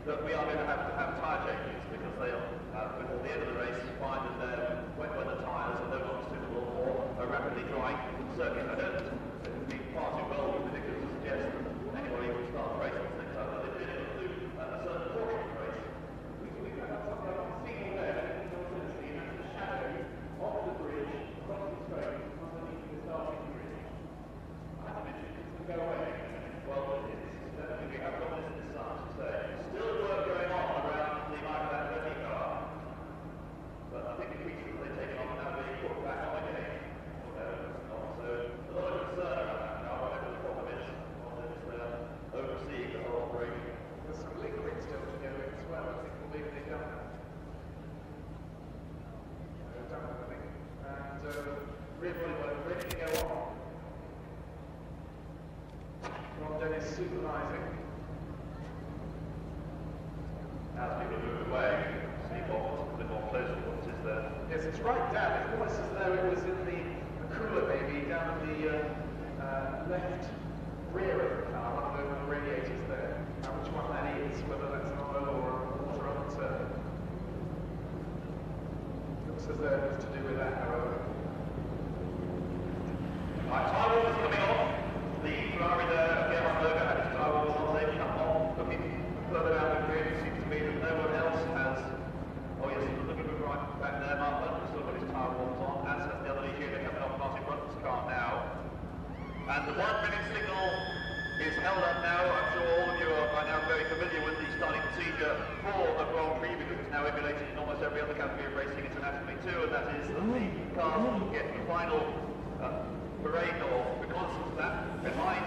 that we are going to have tyre changes because they are, before the end of the race, find that when the tyres are no longer suitable for a rapidly drying circuit. I don't think it would be far too well ridiculous to suggest that anybody would start racing next time that they've been able to do a certain portion of the race. We've got something like a single there, and that's the shadow of the bridge across the straight underneath the starting bridge. I have to mention it doesn't go away. Well, it's definitely we have got this in the sun to say. Still work going on around the ÉPICA, but I think the features that they've taken on now being put back on again. So a lot of concern about that now, whatever the problem is, on this overseeing the whole operation. There's some liquid still to go in as well. I think we'll leave it done. Done, I think. And really ready to go on. Ron Dennis supervising. As people move away, see what's a bit more closely what is there. Yes, it's right down. It's almost as though it was in the cooler maybe down the left rear of the car, one of the radiators there. Which one that is, whether that's an oil or a water underturn. Looks as though it's to do with that, however. Right, tyre wall is coming off. The Ferrari there, Gerhard Berger had his tyre wall on. They've come off, looking further down the grid. It seems to be that no one else has. Oh yes, looking right back there, Mark Lundgren's still got his tyre walls on, as has the other leader coming off Martin Brundtle's car now. And the 1 minute signal is held up now. I'm sure all of you are by now very familiar with the starting procedure for a Grand Prix because it's now emulated in almost every other category of racing internationally too, and that is that the cars will get the final parade or reconnaissance lap behind.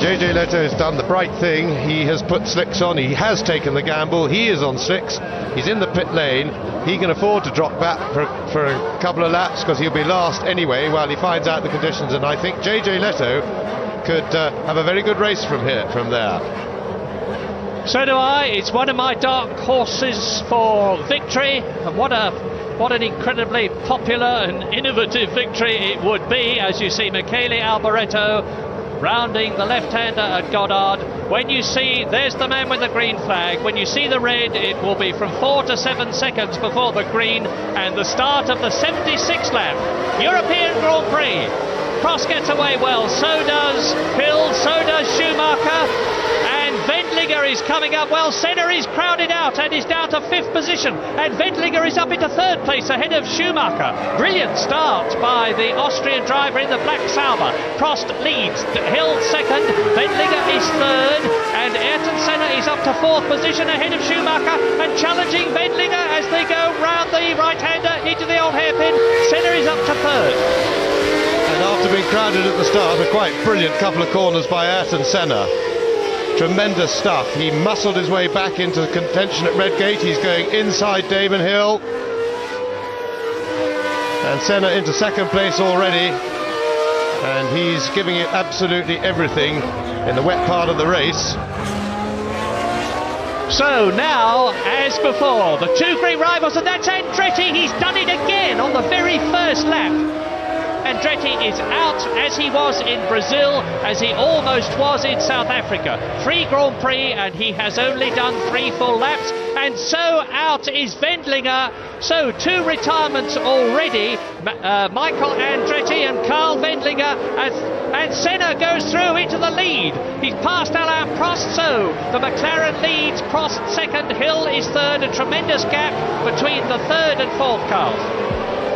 JJ Leto has done the bright thing. He has put slicks on. He has taken the gamble. He is on 6. He's in the pit lane. he can afford to drop back for a couple of laps because he'll be last anyway while he finds out the conditions, and I think JJ Leto could have a very good race from there. So do I. It's one of my dark horses for victory, and what an incredibly popular and innovative victory it would be, as you see Michele Alboreto rounding the left-hander at Goddard. When you see, there's the man with the green flag. When you see the red, it will be from 4 to 7 seconds before the green, and the start of the 76th lap. European Grand Prix. Prost gets away well, so does Hill, so does Schumacher. And Wendlinger is coming up well. Senna is crowded out and is down to 5th position, and Wendlinger is up into 3rd place ahead of Schumacher. Brilliant start by the Austrian driver in the black Sauber. Prost leads, Hill 2nd, Wendlinger is 3rd, and Ayrton Senna is up to 4th position ahead of Schumacher and challenging Wendlinger as they go round the right-hander into the old hairpin. Senna is up to 3rd. And after being crowded at the start, a quite brilliant couple of corners by Ayrton Senna. Tremendous stuff. He muscled his way back into the contention at Redgate. He's going inside Damon Hill. And Senna into 2nd place already. And he's giving it absolutely everything in the wet part of the race. So now, as before, the two great rivals, and that's Andretti. He's done it again on the very first lap. Andretti is out, as he was in Brazil, as he almost was in South Africa. 3 Grand Prix, and he has only done 3 full laps. And so out is Wendlinger. So 2 retirements already. Michael Andretti and Carl Wendlinger. And Senna goes through into the lead. He's passed Alain Prost, so the McLaren leads. Prost 2nd, Hill is 3rd. A tremendous gap between the 3rd and 4th cars.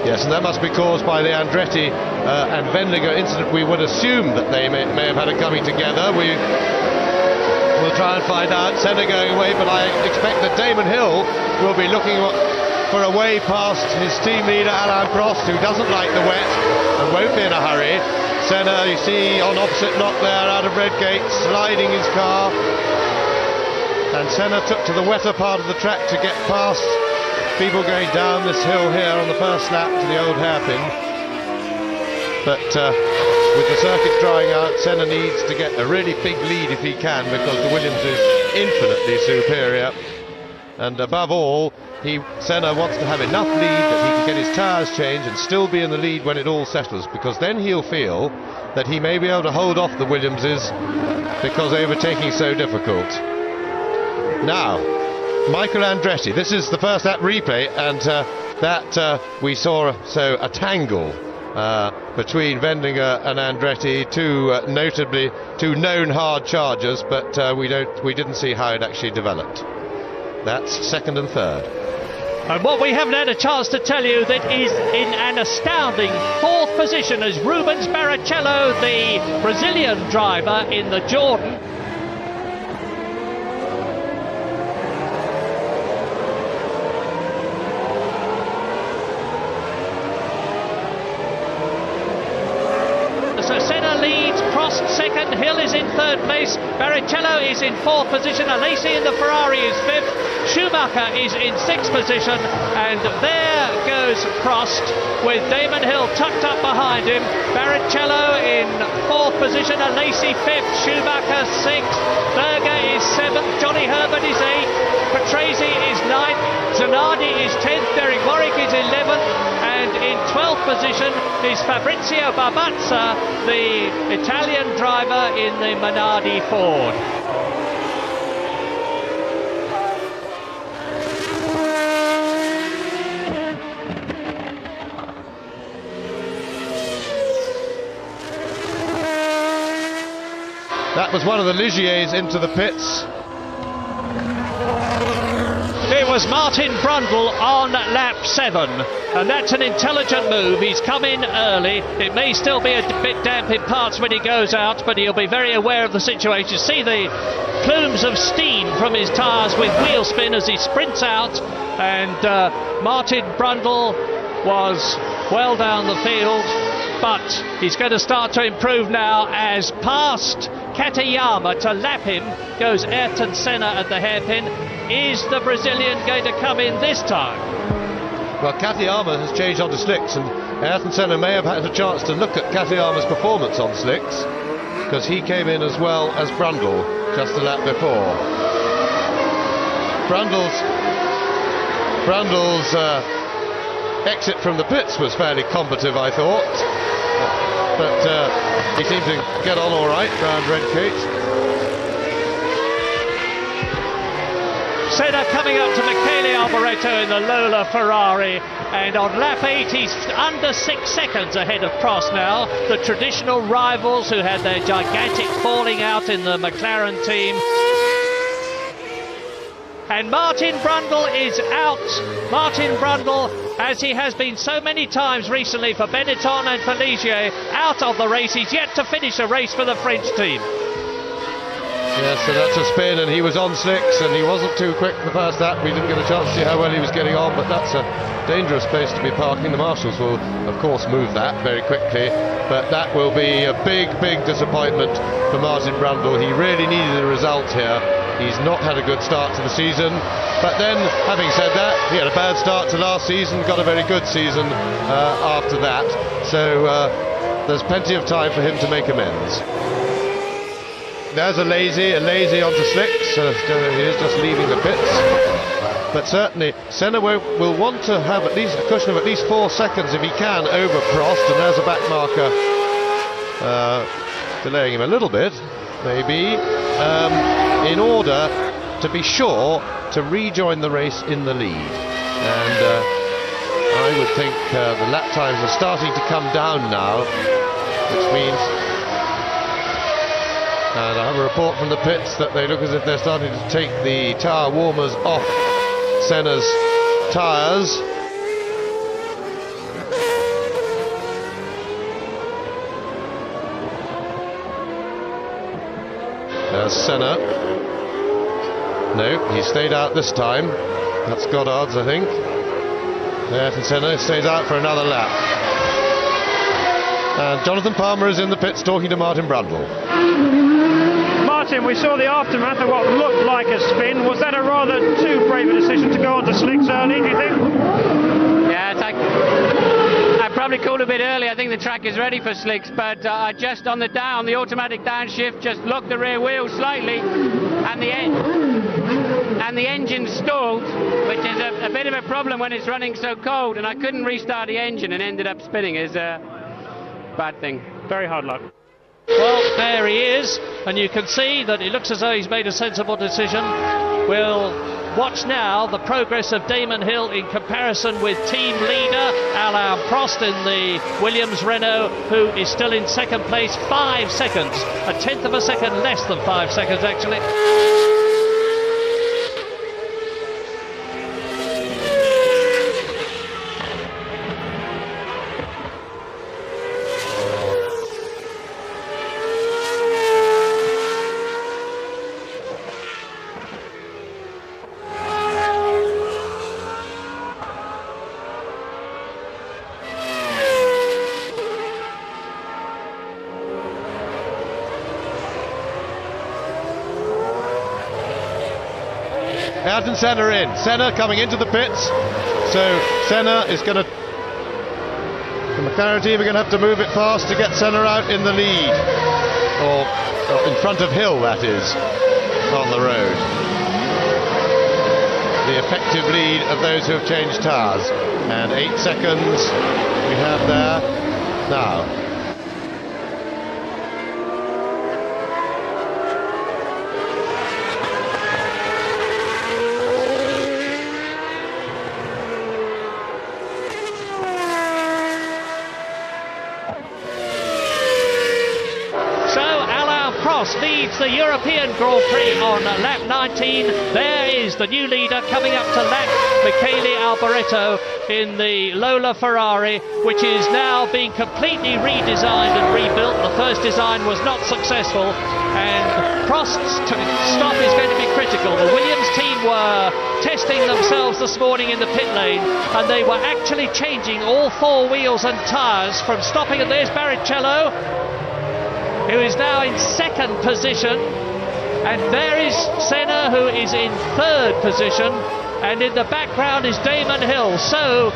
Yes, and that must be caused by the Andretti and Wendlinger incident. We would assume that they may have had a coming together. We'll try and find out. Senna going away, but I expect that Damon Hill will be looking for a way past his team leader Alain Prost, who doesn't like the wet and won't be in a hurry. Senna, you see, on opposite knock there out of Redgate, sliding his car. And Senna took to the wetter part of the track to get past people going down this hill here on the first lap to the old hairpin. But with the circuit drying out, Senna needs to get a really big lead if he can, because the Williams is infinitely superior. And above all, Senna wants to have enough lead that he can get his tyres changed and still be in the lead when it all settles, because then he'll feel that he may be able to hold off the Williamses because overtaking is so difficult. Now, Michael Andretti, this is the first lap replay, and that we saw a tangle between Wendlinger and Andretti, two known hard chargers, but we didn't see how it actually developed. That's 2nd and 3rd. And what we haven't had a chance to tell you, that is in an astounding 4th position as Rubens Barrichello, the Brazilian driver in the Jordan. So Senna leads, Prost 2nd, Hill is in 3rd place, Barrichello is in 4th position, Alesi in the Ferrari is 5th, Schumacher is in 6th position, and there goes Prost with Damon Hill tucked up behind him. Barrichello in 4th position, Alesi 5th, Schumacher 6th, Berger is 7th, Johnny Herbert is 8th, Patrese is 9th, Zanardi is 10th, Derek Warwick is 11th, and in 12th position is Fabrizio Barbazza, the Italian driver in the Minardi Ford. That was one of the Ligiers into the pits. It was Martin Brundle on lap 7, and that's an intelligent move. He's come in early. It may still be a bit damp in parts when he goes out, but he'll be very aware of the situation. See the plumes of steam from his tyres with wheel spin as he sprints out, and Martin Brundle was well down the field, but he's going to start to improve now, as past Katayama to lap him goes Ayrton Senna at the hairpin. Is the Brazilian going to come in this time? Well, Katayama has changed onto slicks, and Ayrton Senna may have had a chance to look at Katayama's performance on slicks, because he came in as well as Brundle just a lap before. Brundle's exit from the pits was fairly combative, I thought, but he seemed to get on all right round Redgate. Senna coming up to Michele Alboreto in the Lola Ferrari, and on lap 8 he's under 6 seconds ahead of Prost now, the traditional rivals who had their gigantic falling out in the McLaren team. And Martin Brundle is out. Martin Brundle, as he has been so many times recently for Benetton and for Ligier, out of the race. He's yet to finish a race for the French team. Yes, so that's a spin, and he was on slicks, and he wasn't too quick the first lap. We didn't get a chance to see how well he was getting on, but that's a dangerous place to be parking. The marshals will, of course, move that very quickly, but that will be a big, big disappointment for Martin Brundle. He really needed a result here. He's not had a good start to the season, but then, having said that, he had a bad start to last season, got a very good season after that, so there's plenty of time for him to make amends. There's a lazy onto slicks. He is just leaving the pits. But certainly, Senna will want to have at least a cushion of at least 4 seconds if he can over Prost. And there's a back marker delaying him a little bit, maybe, in order to be sure to rejoin the race in the lead. And I would think the lap times are starting to come down now, which means... And I have a report from the pits that they look as if they're starting to take the tyre warmers off Senna's tyres. There's Senna. No, he stayed out this time. That's Goddard's, I think. Ayrton Senna stays out for another lap. And Jonathan Palmer is in the pits talking to Martin Brundle. Martin, we saw the aftermath of what looked like a spin. Was that a rather too brave a decision to go onto slicks early, do you think? Yeah, I probably called a bit early. I think the track is ready for slicks, but I just on the automatic downshift, just locked the rear wheel slightly, and the engine stalled, which is a bit of a problem when it's running so cold, and I couldn't restart the engine and ended up spinning. It's a bad thing. Very hard luck. Well, there he is, and you can see that it looks as though he's made a sensible decision. We'll watch now the progress of Damon Hill in comparison with team leader Alain Prost in the Williams Renault, who is still in second place, 5 seconds, a tenth of a second less than 5 seconds actually. Ayrton Senna in. Senna coming into the pits. So Senna is going to... The McLaren team are going to have to move it fast to get Senna out in the lead. Or in front of Hill, that is, on the road. The effective lead of those who have changed tyres. And 8 seconds we have there. Now. Leads the European Grand Prix on lap 19. There is the new leader coming up to lap, Michele Alboreto in the Lola Ferrari, which is now being completely redesigned and rebuilt. The first design was not successful, and Prost's stop is going to be critical. The Williams team were testing themselves this morning in the pit lane, and they were actually changing all 4 wheels and tyres from stopping. And there's Barrichello, who is now in second position, and there is Senna, who is in third position, and in the background is Damon Hill. So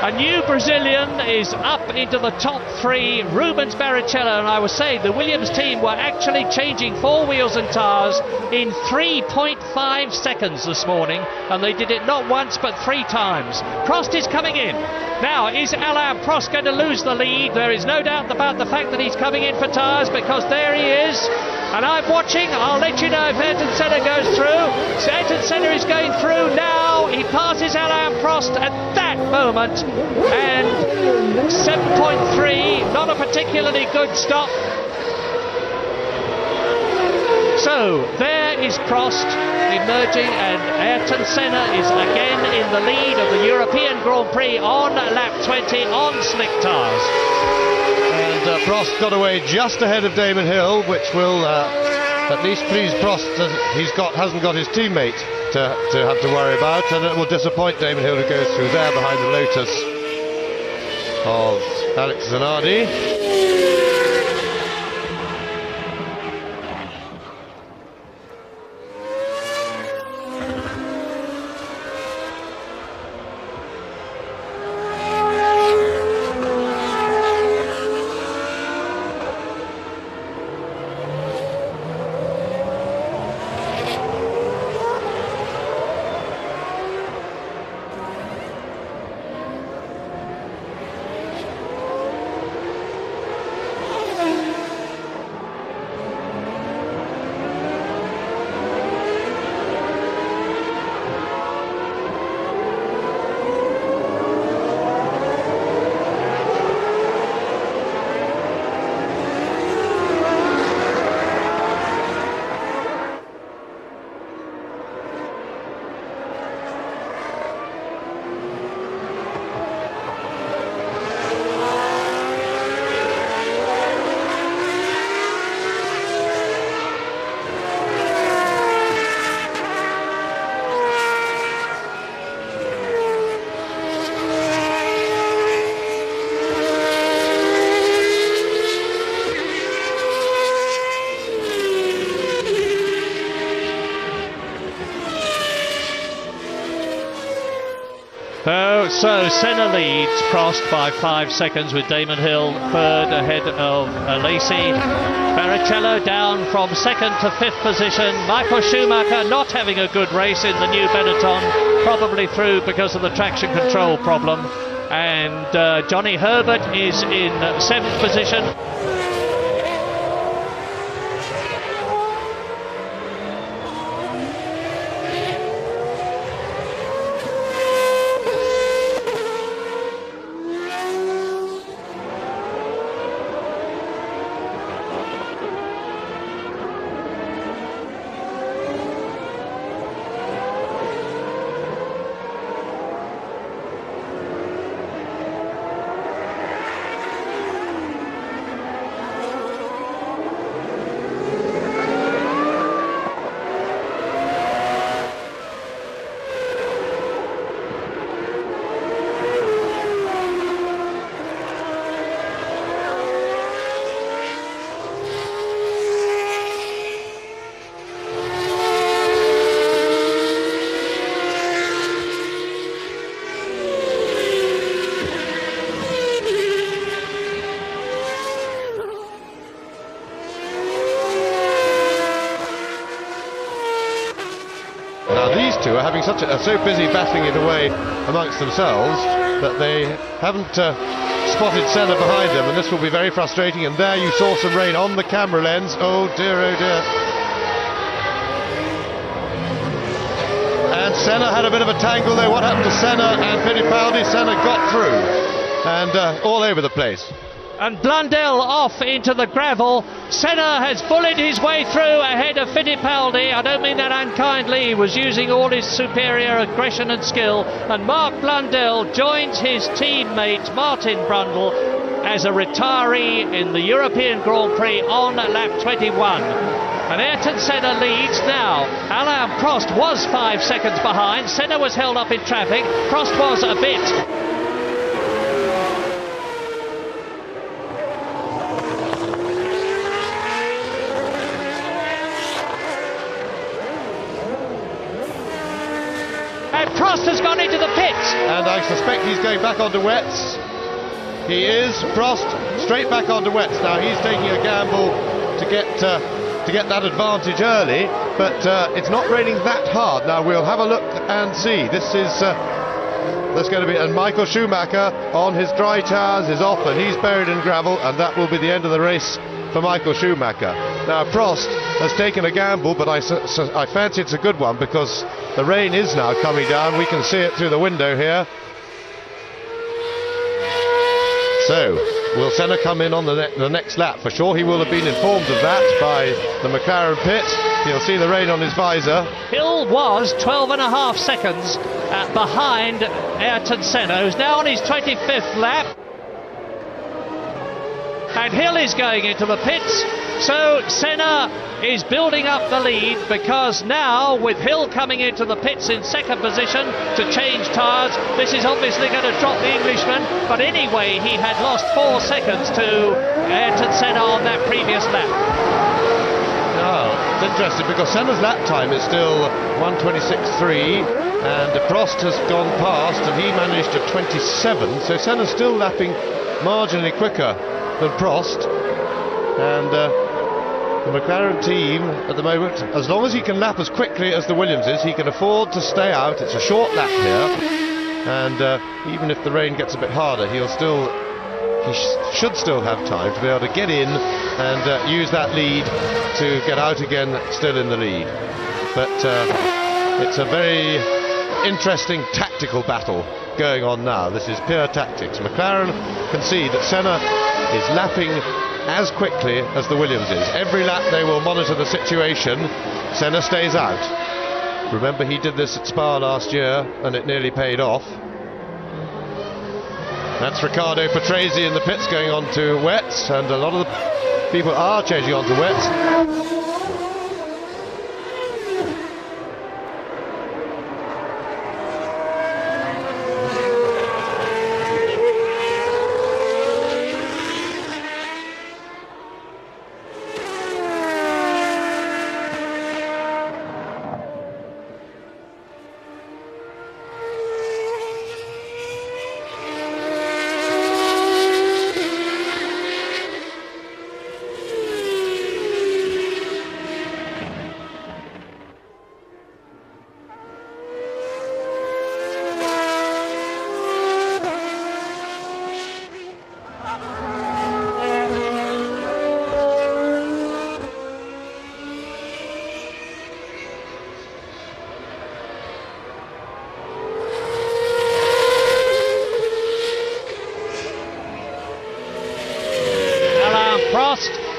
A new Brazilian is up into the top 3, Rubens Barrichello, and I was saying the Williams team were actually changing 4 wheels and tyres in 3.5 seconds this morning, and they did it not once but 3 times. Prost is coming in. Now, is Alain Prost going to lose the lead? There is no doubt about the fact that he's coming in for tyres, because there he is. And I'm watching. I'll let you know if Ayrton Senna goes through. So Ayrton Senna is going through now. He passes Alain Prost at that moment. And 7.3, not a particularly good stop. So there is Prost emerging, and Ayrton Senna is again in the lead of the European Grand Prix on lap 20 on slick tyres. And Prost got away just ahead of Damon Hill, which will at least please Prost that hasn't got his teammate to have to worry about, and it will disappoint Damon Hill, who goes through there behind the Lotus of Alex Zanardi. So Senna leads Prost by 5 seconds, with Damon Hill third ahead of Lacey. Barrichello down from 2nd to 5th position. Michael Schumacher not having a good race in the new Benetton, probably through because of the traction control problem. And Johnny Herbert is in 7th position. Two are having are so busy battling it away amongst themselves that they haven't spotted Senna behind them, and this will be very frustrating. And there you saw some rain on the camera lens. Oh dear, oh dear. And Senna had a bit of a tangle there. What happened to Senna and Fittipaldi? Senna got through and all over the place. And Blundell off into the gravel. Senna has bullied his way through ahead of Fittipaldi. I don't mean that unkindly. He was using all his superior aggression and skill. And Mark Blundell joins his teammate Martin Brundle as a retiree in the European Grand Prix on lap 21. And Ayrton Senna leads now. Alain Prost was 5 seconds behind. Senna was held up in traffic. Prost was a bit. Prost has gone into the pits. And I suspect think he's going back onto wets. He is. Prost straight back onto wets. Now he's taking a gamble to get that advantage early, but it's not raining that hard. Now we'll have a look and see. This is there's going to be, and Michael Schumacher on his dry tires is off, and he's buried in gravel, and that will be the end of the race for Michael Schumacher. Now Prost has taken a gamble, but I fancy it's a good one, because the rain is now coming down. We can see it through the window here. So, will Senna come in on the next lap? For sure he will have been informed of that by the McLaren pit. You'll see the rain on his visor. Hill was 12.5 seconds behind Ayrton Senna, who's now on his 25th lap. And Hill is going into the pits, so Senna is building up the lead, because now with Hill coming into the pits in second position to change tyres, this is obviously going to drop the Englishman. But anyway, he had lost 4 seconds to Ayrton Senna on that previous lap. Oh, it's interesting, because Senna's lap time is still 1:26.3, and Prost has gone past, and he managed at 27, so Senna's still lapping marginally quicker than Prost. And the McLaren team at the moment, as long as he can lap as quickly as the Williamses, he can afford to stay out. It's a short lap here, and even if the rain gets a bit harder, he should still have time to be able to get in and use that lead to get out again, still in the lead. But it's a very interesting tactical battle going on now. This is pure tactics. McLaren can see that Senna is lapping as quickly as the Williamses. Every lap they will monitor the situation. Senna stays out. Remember, he did this at Spa last year and it nearly paid off. That's Riccardo Patrese in the pits going on to wets, and a lot of the people are changing on to wets.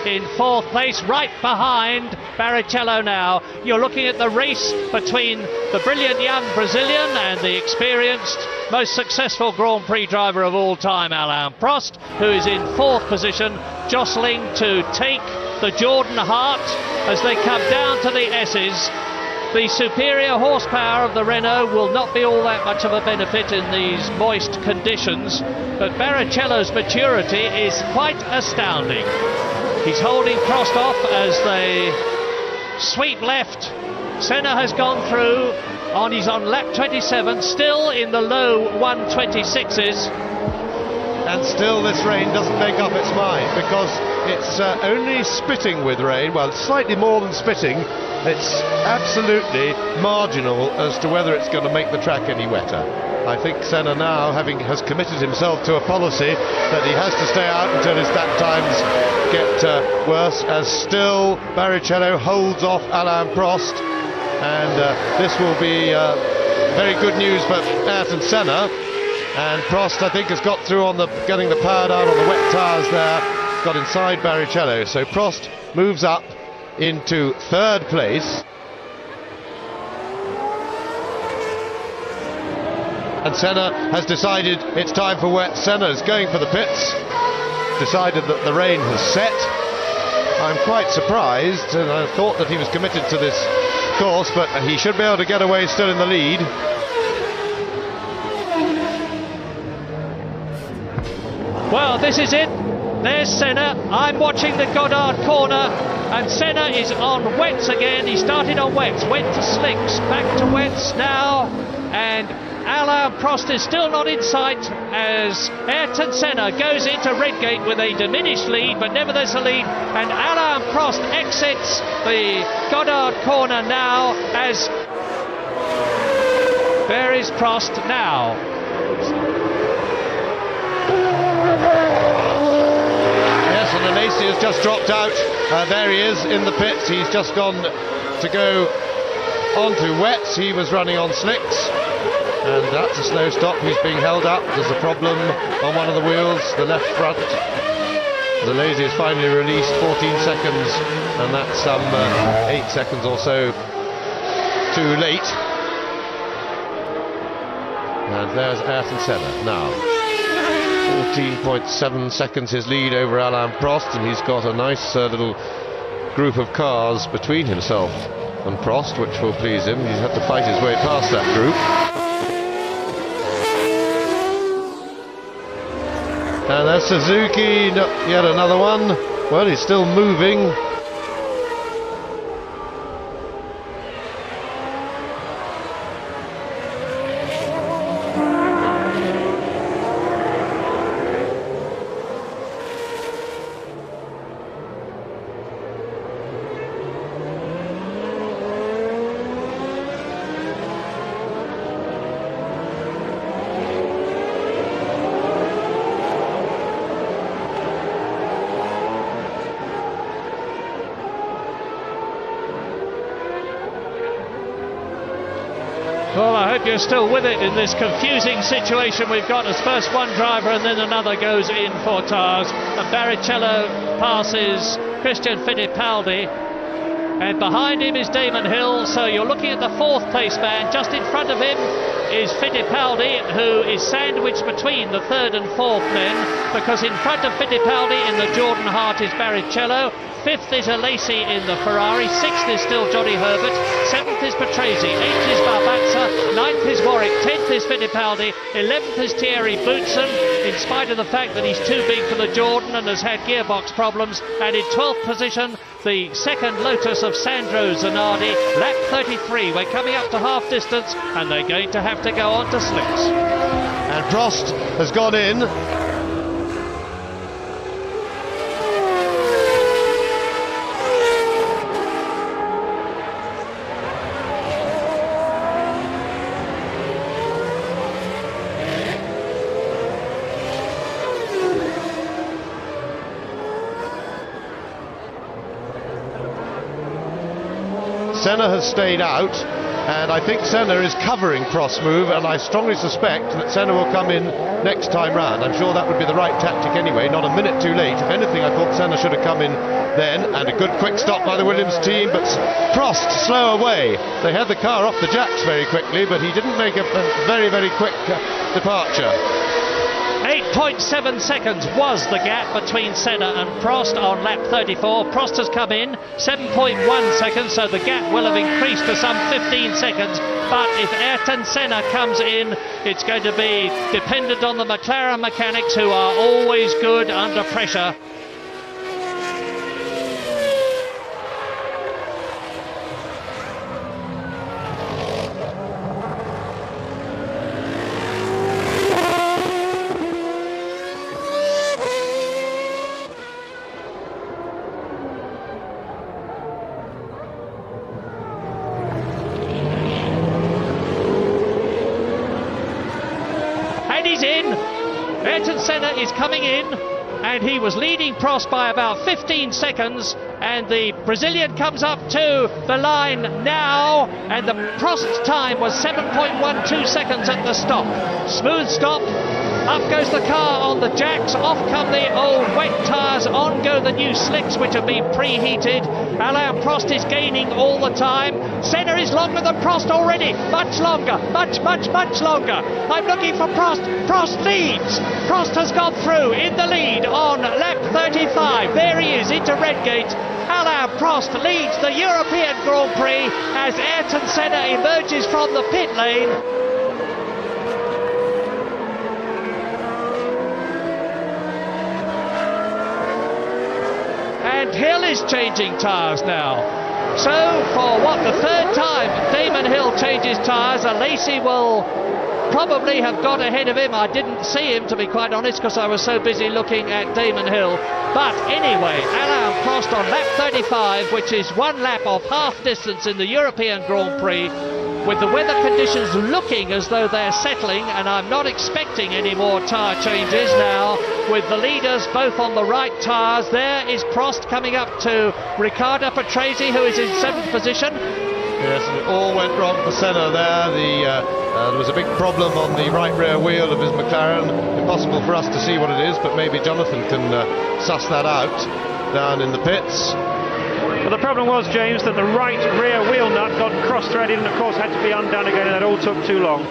In fourth place, right behind Barrichello now. You're looking at the race between the brilliant young Brazilian and the experienced, most successful Grand Prix driver of all time, Alain Prost, who is in fourth position, jostling to take the Jordan Hart as they come down to the S's. The superior horsepower of the Renault will not be all that much of a benefit in these moist conditions, but Barrichello's maturity is quite astounding. He's holding Prost off as they sweep left. Senna has gone through, he's on lap 27, still in the low 126s. And still this rain doesn't make up its mind, because it's only spitting with rain. Well, it's slightly more than spitting. It's absolutely marginal as to whether it's going to make the track any wetter. I think Senna now has committed himself to a policy that he has to stay out until his lap times get worse, as still Barrichello holds off Alain Prost, and this will be very good news for Ayrton Senna. And Prost, I think, has got through on getting the power down on the wet tyres there, got inside Barrichello, so Prost moves up into third place. And Senna has decided it's time for wet. Senna is going for the pits, decided that the rain has set. I'm quite surprised, and I thought that he was committed to this course, but he should be able to get away still in the lead. Well, this is it. There's Senna. I'm watching the Goddard corner, and Senna is on wets again. He started on wets, went to slicks, back to wets now, and Alain Prost is still not in sight as Ayrton Senna goes into Redgate with a diminished lead, but nevertheless a lead, and Alain Prost exits the Goddard corner now as there is Prost now. Yes, and Alesi has just dropped out. There he is in the pits. He's just gone to go onto wets. He was running on slicks, and that's a slow stop. He's being held up. There's a problem on one of the wheels, the left front. Alesi is finally released, 14 seconds, and that's some 8 seconds or so too late. And there's Ayrton Senna now. 14.7 seconds his lead over Alain Prost, and he's got a nice little group of cars between himself and Prost, which will please him. He's had to fight his way past that group. And there's Suzuki, yet another one. Well, he's still moving. Well, I hope you're still with it in this confusing situation we've got as first one driver and then another goes in for Tars. And Barrichello passes Christian Fittipaldi, and behind him is Damon Hill, so you're looking at the fourth place man. Just in front of him is Fittipaldi, who is sandwiched between the third and fourth men, because in front of Fittipaldi in the Jordan Hart is Barrichello. Fifth is Alesi in the Ferrari, sixth is still Johnny Herbert, seventh is Patrese, eighth is Barbazza, ninth is Warwick, 10th is Fittipaldi, 11th is Thierry Boutsen, in spite of the fact that he's too big for the Jordan and has had gearbox problems, and in 12th position the second Lotus of Sandro Zanardi, lap 33. We're coming up to half distance and they're going to have to go on to slicks. And Prost has gone in. Senna has stayed out, and I think Senna is covering Prost's move, and I strongly suspect that Senna will come in next time round. I'm sure that would be the right tactic anyway, not a minute too late. If anything, I thought Senna should have come in then, and a good quick stop by the Williams team, but Prost slow away. They had the car off the jacks very quickly, but he didn't make a very, very quick departure. 8.7 seconds was the gap between Senna and Prost on lap 34. Prost has come in 7.1 seconds, so the gap will have increased to some 15 seconds. But if Ayrton Senna comes in, it's going to be dependent on the McLaren mechanics, who are always good under pressure. Ayrton Senna is coming in, and he was leading Prost by about 15 seconds, and the Brazilian comes up to the line now, and the Prost time was 7.12 seconds at the stop. Smooth stop, up goes the car on the jacks, off come the old wet tyres, on go the new slicks which have been preheated. Alain Prost is gaining all the time. Senna is longer than Prost already, much longer, much longer. I'm looking for Prost. Prost leads. Prost has gone through in the lead on lap 35. There he is into Redgate. Alain Prost leads the European Grand Prix as Ayrton Senna emerges from the pit lane. And Hill is changing tyres now. So, for what, the third time Damon Hill changes tyres, Alesi will probably have got ahead of him. I didn't see him, to be quite honest, because I was so busy looking at Damon Hill. But anyway, Alain Prost on lap 35, which is 1 lap of half distance in the European Grand Prix, with the weather conditions looking as though they're settling, and I'm not expecting any more tyre changes now, with the leaders both on the right tyres. There is Prost coming up to Riccardo Patrese, who is in 7th position. Yes, it all went wrong for Senna there. There was a big problem on the right rear wheel of his McLaren. Impossible for us to see what it is, but maybe Jonathan can suss that out down in the pits. Well, the problem was, James, that the right rear wheel nut got cross-threaded and of course had to be undone again, and that all took too long.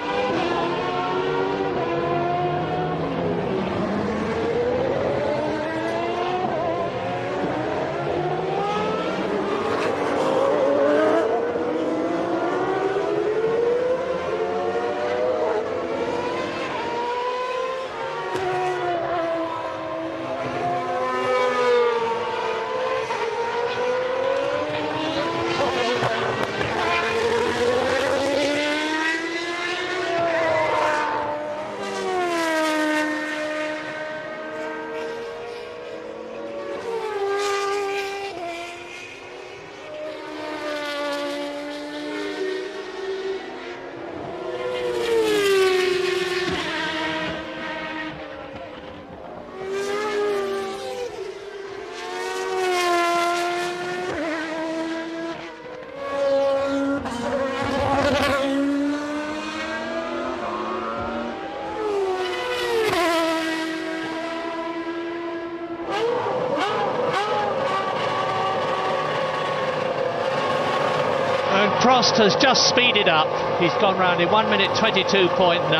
Prost has just speeded up. He's gone round in 1 minute 22.9,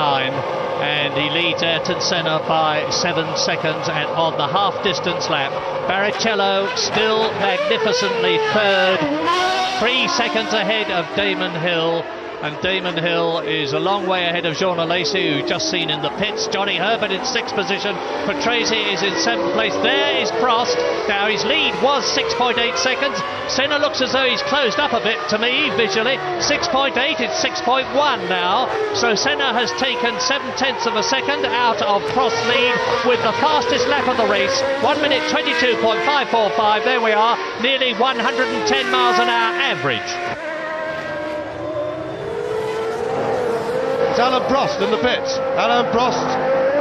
and he leads Ayrton Senna by 7 seconds and on the half distance lap. Barrichello still magnificently third, 3 seconds ahead of Damon Hill. And Damon Hill is a long way ahead of Jean Alesi, who just seen in the pits. Johnny Herbert in 6th position. Patrese is in 7th place. There is Prost. Now his lead was 6.8 seconds. Senna looks as though he's closed up a bit to me visually. 6.8, it's 6.1 now. So Senna has taken 7/10 of a second out of Prost's lead with the fastest lap of the race. 1 minute 22.545. There we are, nearly 110 miles an hour average. It's Alain Prost in the pits. Alain Prost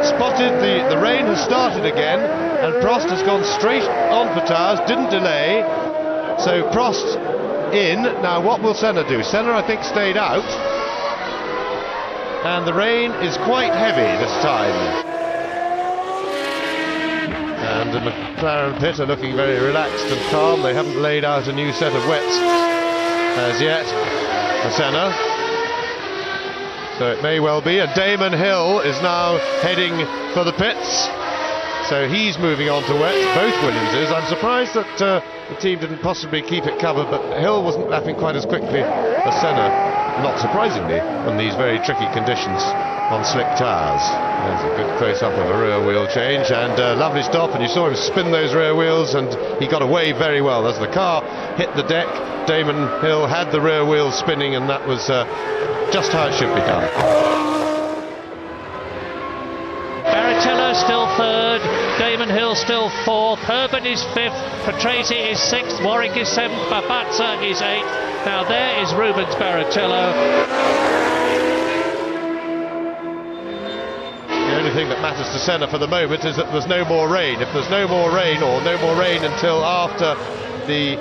spotted the rain has started again, and Prost has gone straight on for tyres, didn't delay. So Prost in. Now what will Senna do? Senna, I think, stayed out, and the rain is quite heavy this time. And the McLaren pit are looking very relaxed and calm. They haven't laid out a new set of wets as yet for Senna. So it may well be. And Damon Hill is now heading for the pits. So he's moving on to wet, both Williamses. I'm surprised that the team didn't possibly keep it covered, but Hill wasn't lapping quite as quickly as Senna, not surprisingly, on these very tricky conditions on slick tyres. There's a good close-up of a rear wheel change, and lovely stop, and you saw him spin those rear wheels, and he got away very well. As the car hit the deck, Damon Hill had the rear wheels spinning, and that was just how it should be done. Barrichello still third, Damon Hill still fourth, Herbert is fifth, Patrese is sixth, Warwick is seventh, Babazza is eighth. Now there is Rubens Barrichello. The only thing that matters to Senna for the moment is that there's no more rain. If there's no more rain, or no more rain until after the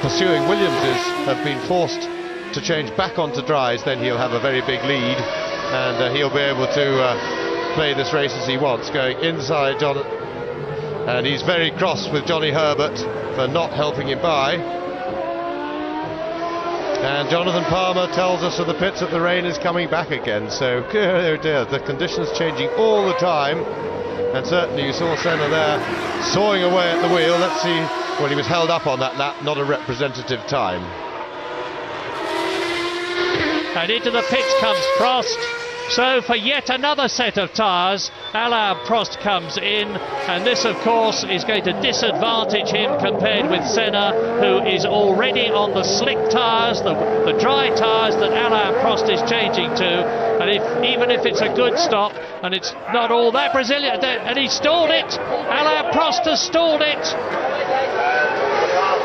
pursuing Williamses have been forced to change back onto dries, then he'll have a very big lead, and he'll be able to play this race as he wants, going inside John, and he's very cross with Johnny Herbert for not helping him by. And Jonathan Palmer tells us of the pits that the rain is coming back again, so oh dear, the conditions changing all the time. And certainly you saw Senna there sawing away at the wheel. Let's see, well, he was held up on that lap, not a representative time. And into the pits comes Prost. So for yet another set of tyres, Alain Prost comes in, and this of course is going to disadvantage him compared with Senna, who is already on the slick tyres, the dry tyres that Alain Prost is changing to. And even if it's a good stop, and it's not all that Brazilian, and he stalled it. Alain Prost has stalled it.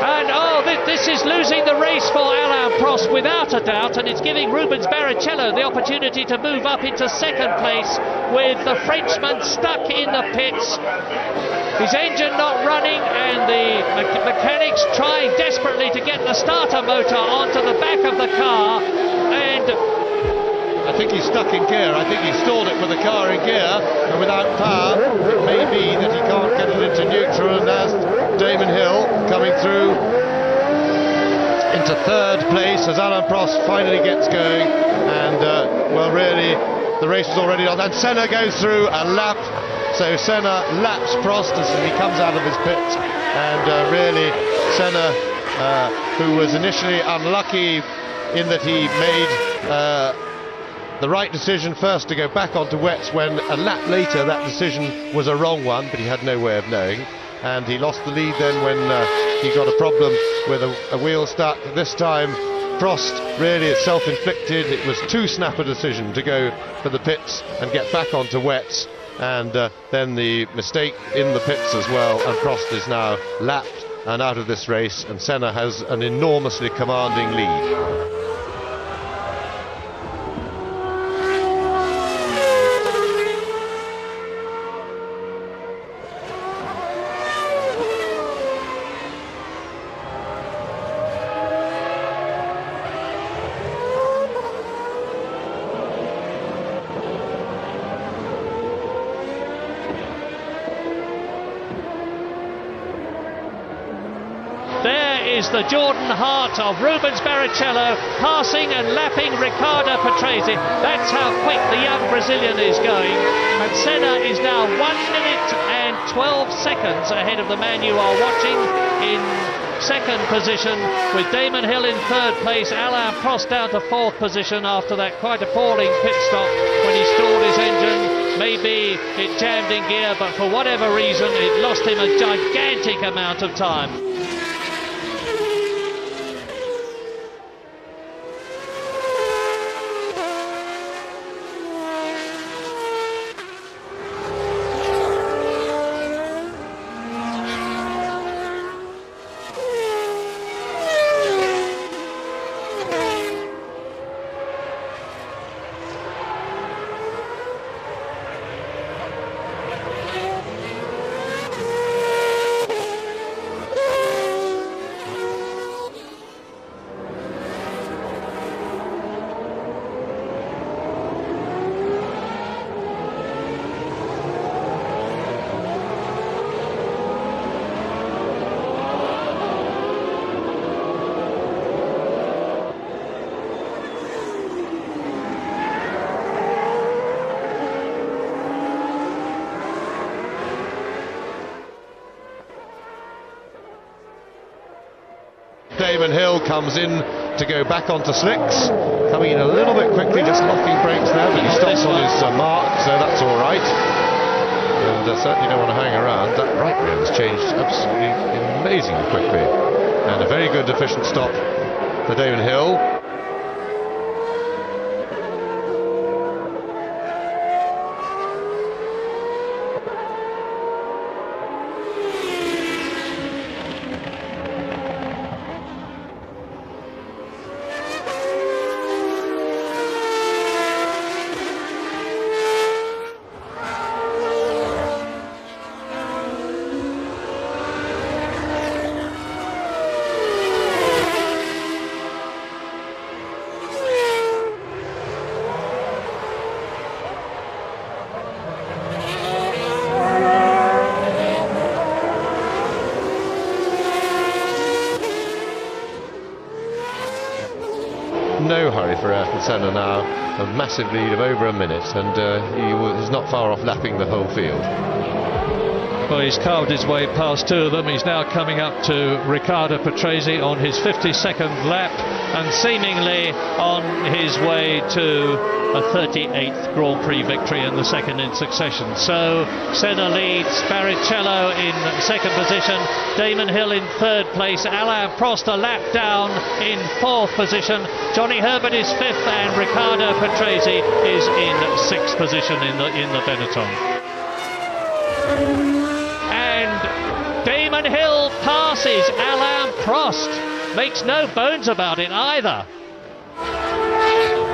And this is losing the race for Alain Prost without a doubt, and it's giving Rubens Barrichello the opportunity to move up into second place with the Frenchman stuck in the pits. His engine not running, and the mechanics trying desperately to get the starter motor onto the back of the car, and I think he's stuck in gear. I think he stalled it with the car in gear, and without power it may be that he can't get it into neutral. And as Damon Hill coming through into third place as Alain Prost finally gets going, and well, really the race is already on, and Senna goes through a lap. So Senna laps Prost as he comes out of his pit, and really Senna, who was initially unlucky in that he made the right decision first to go back onto wets, when a lap later that decision was a wrong one, but he had no way of knowing, and he lost the lead then when he got a problem with a wheel stuck. This time Prost, really it's self-inflicted. It was too snap a decision to go for the pits and get back onto wets, and then the mistake in the pits as well, and Prost is now lapped and out of this race, and Senna has an enormously commanding lead. Is the Jordan Hart of Rubens Barrichello, passing and lapping Riccardo Patrese. That's how quick the young Brazilian is going. And Senna is now 1 minute and 12 seconds ahead of the man you are watching in second position, with Damon Hill in third place. Alain Prost down to fourth position after that quite appalling pit stop when he stalled his engine. Maybe it jammed in gear, but for whatever reason it lost him a gigantic amount of time. Damon Hill comes in to go back onto slicks, coming in a little bit quickly, just locking brakes there, but he stops on his mark, so that's all right. And certainly don't want to hang around. That right rear has changed absolutely amazingly quickly, and a very good efficient stop for Damon Hill. No hurry for Ayrton Senna now, a massive lead of over a minute, and he is not far off lapping the whole field. Well, he's carved his way past two of them. He's now coming up to Riccardo Patrese on his 52nd lap. and seemingly on his way to a 38th Grand Prix victory and the second in succession. So Senna leads, Barrichello in second position, Damon Hill in third place, Alain Prost a lap down in fourth position, Johnny Herbert is fifth, and Riccardo Patrese is in sixth position in the Benetton. And Damon Hill passes Alain Prost, makes no bones about it either.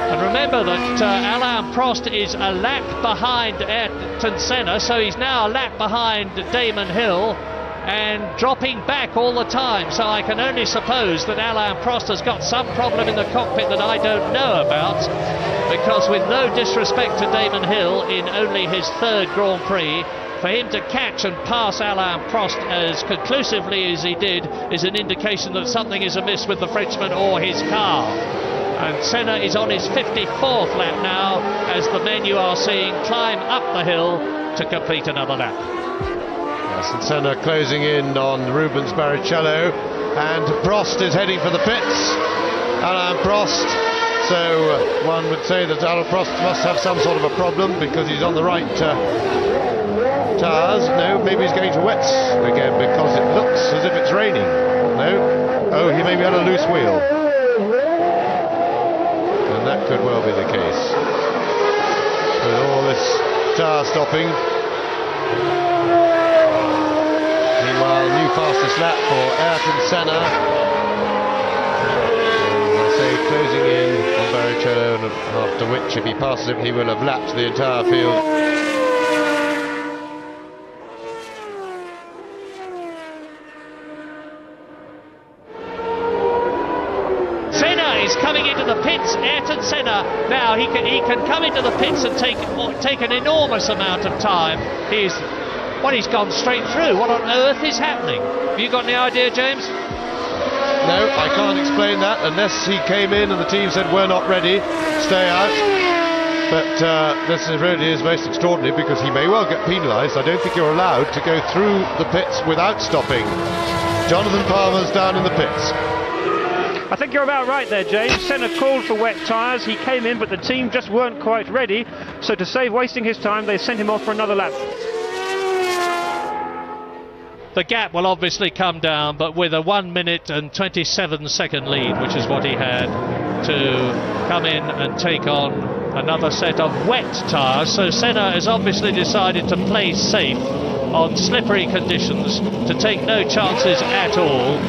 And remember that Alain Prost is a lap behind Ayrton Senna, so he's now a lap behind Damon Hill and dropping back all the time. So I can only suppose that Alain Prost has got some problem in the cockpit that I don't know about, because with no disrespect to Damon Hill, in only his third Grand Prix, for him to catch and pass Alain Prost as conclusively as he did is an indication that something is amiss with the Frenchman or his car. And Senna is on his 54th lap now, as the men you are seeing climb up the hill to complete another lap. Yes, and Senna closing in on Rubens Barrichello, and Prost is heading for the pits. Alain Prost. So one would say that Alain Prost must have some sort of a problem, because he's on the right tyres. No, maybe he's going to wets again, because it looks as if it's raining. No? Oh, he maybe had a loose wheel. And that could well be the case. With all this tyre stopping. Meanwhile, new fastest lap for Ayrton Senna. And I say closing in on Barrichello, after which, if he passes him, he will have lapped the entire field. Coming into the pits, Ayrton Senna now he can come into the pits and take an enormous amount of time. He's gone straight through. What on earth is happening? Have you got any idea, James? No, I can't explain that unless he came in and the team said we're not ready, stay out. But this really is most extraordinary, because he may well get penalised. I don't think you're allowed to go through the pits without stopping. Jonathan Palmer's down in the pits. I think you're about right there, James. Senna called for wet tyres. He came in, but the team just weren't quite ready. So to save wasting his time, they sent him off for another lap. The gap will obviously come down, but with a 1 minute and 27 second lead, which is what he had, to come in and take on another set of wet tyres. So Senna has obviously decided to play safe on slippery conditions, to take no chances at all.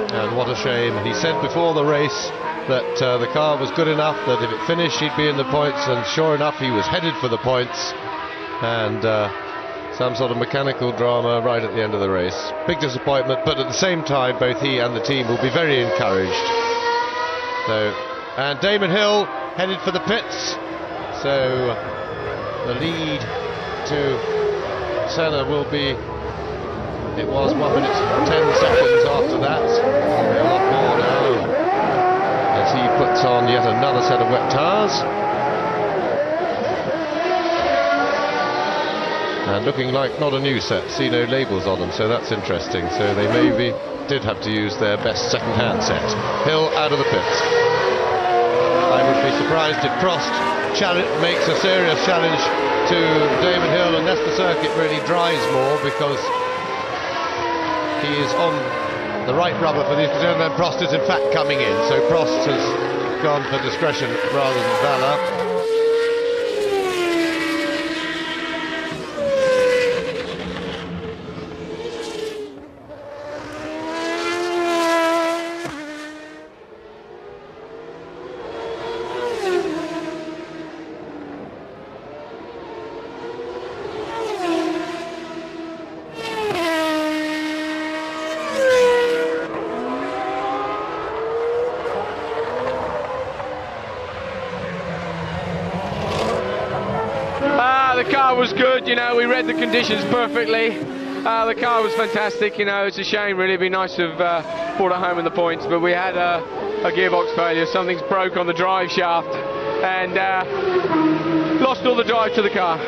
And what a shame. He said before the race that the car was good enough that if it finished he'd be in the points, and sure enough he was headed for the points, and some sort of mechanical drama right at the end of the race. Big disappointment, but at the same time both he and the team will be very encouraged. So, and Damon Hill headed for the pits, so the lead to Senna will be, it was 1 minute 10 seconds after that. A lot more now, as he puts on yet another set of wet tyres. And looking like not a new set, see no labels on them, so that's interesting. So they maybe did have to use their best second-hand set. Hill out of the pits. I would be surprised if Prost makes a serious challenge to Damon Hill, unless the circuit really dries more, because he is on the right rubber for these, and then Prost is in fact coming in. So Prost has gone for discretion rather than valour. The car was good, you know, we read the conditions perfectly. The car was fantastic, you know. It's a shame, really. It'd be nice to have brought it home in the points, but we had a gearbox failure. Something's broke on the drive shaft, and lost all the drive to the car.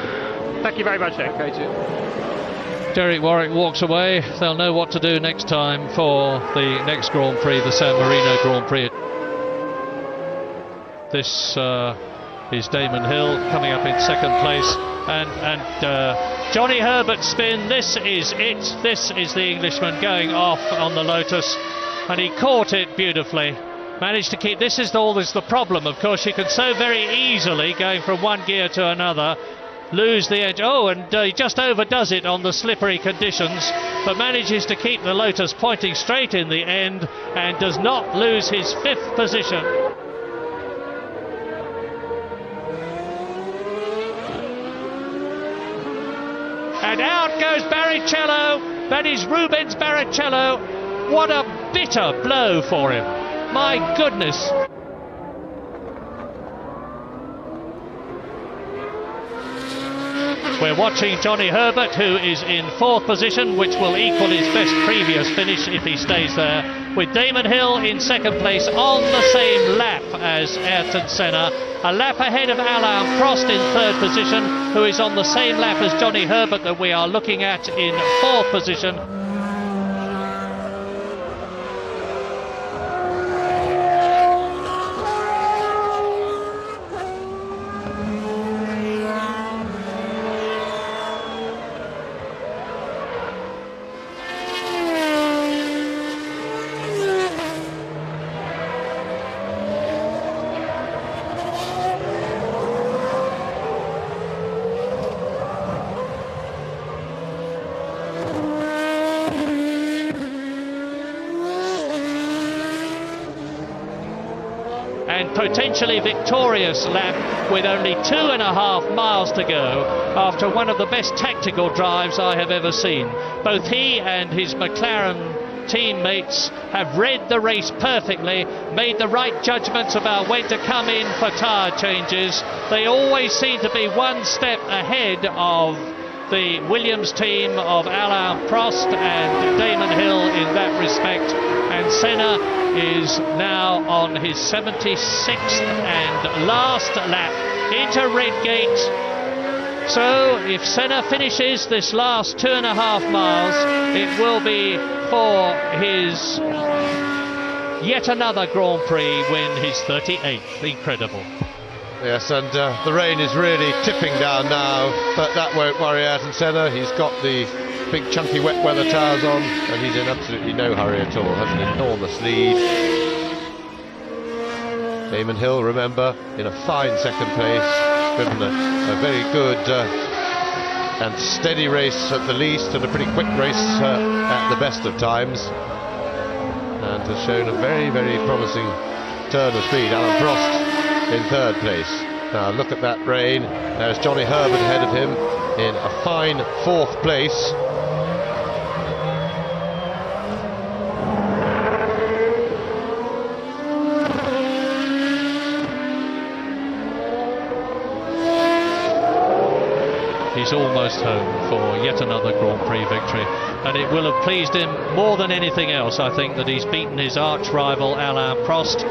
Thank you very much, Nick. Okay, cheers. Derek Warwick walks away. They'll know what to do next time for the next Grand Prix, the San Marino Grand Prix. This is Damon Hill coming up in second place, and Johnny Herbert's spin. This is it. This is the Englishman going off on the Lotus, and he caught it beautifully. Managed to keep. This is always the problem, of course. You can so very easily, going from one gear to another, lose the edge. Oh, and he just overdoes it on the slippery conditions, but manages to keep the Lotus pointing straight in the end and does not lose his 5th position. And out goes Barrichello. That is Rubens Barrichello. What a bitter blow for him. My goodness. We're watching Johnny Herbert, who is in 4th position, which will equal his best previous finish if he stays there, with Damon Hill in 2nd place on the same lap as Ayrton Senna. A lap ahead of Alain Prost in 3rd position, who is on the same lap as Johnny Herbert that we are looking at in 4th position. And potentially victorious lap with only 2.5 miles to go after one of the best tactical drives I have ever seen. Both he and his McLaren teammates have read the race perfectly, made the right judgments about when to come in for tyre changes. They always seem to be one step ahead of the Williams team of Alain Prost and Damon Hill in that respect, and Senna is now on his 76th and last lap into Redgate. So if Senna finishes this last 2.5 miles, it will be for his yet another Grand Prix win, his 38th. Incredible. Yes, and the rain is really tipping down now, but that won't worry Ayrton Senna. He's got the big chunky wet weather tyres on, and he's in absolutely no hurry at all. Has an enormous lead. Damon Hill, remember, in a fine 2nd place, driven a very good and steady race at the least, and a pretty quick race at the best of times, and has shown a very, very promising turn of speed. Alain Prost in 3rd place. Now look at that rain. There's Johnny Herbert ahead of him in a fine 4th place. He's almost home for yet another Grand Prix victory, and it will have pleased him more than anything else, I think, that he's beaten his arch rival Alain Prost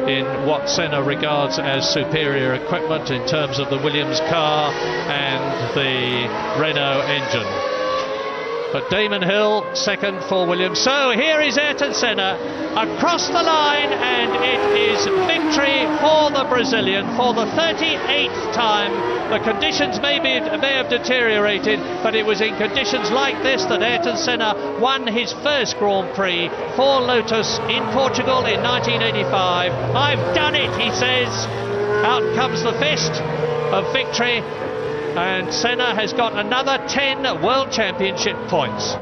in what Senna regards as superior equipment in terms of the Williams car and the Renault engine. But Damon Hill 2nd for Williams. So here is Ayrton Senna across the line, and it is victory for the Brazilian for the 38th time. The conditions may have deteriorated, but it was in conditions like this that Ayrton Senna won his first Grand Prix for Lotus in Portugal in 1985. I've done it, he says. Out comes the fist of victory, and Senna has got another 10 World Championship points.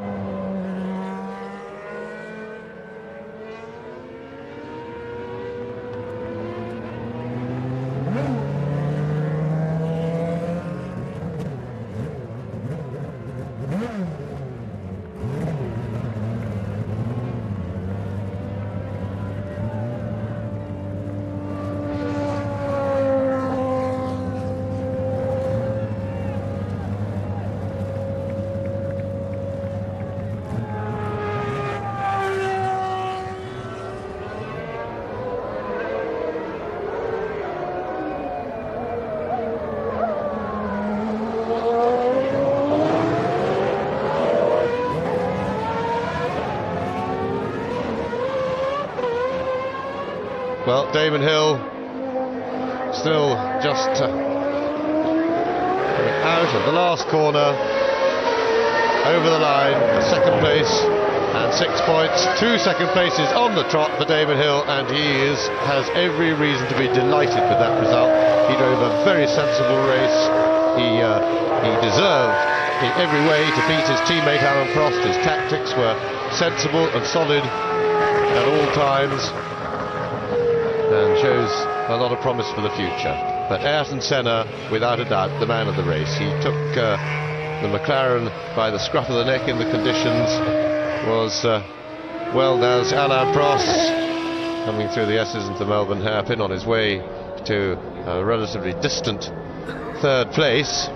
Well, Damon Hill still just out of the last corner, over the line, second place and 6 points. 2 second places on the trot for Damon Hill, and he has every reason to be delighted with that result. He drove a very sensible race. He deserved in every way to beat his teammate Alan Prost. His tactics were sensible and solid at all times, and shows a lot of promise for the future. But Ayrton Senna, without a doubt, the man of the race. He took the McLaren by the scruff of the neck in the conditions, was well as Alain Prost coming through the S's into Melbourne hairpin on his way to a relatively distant third place.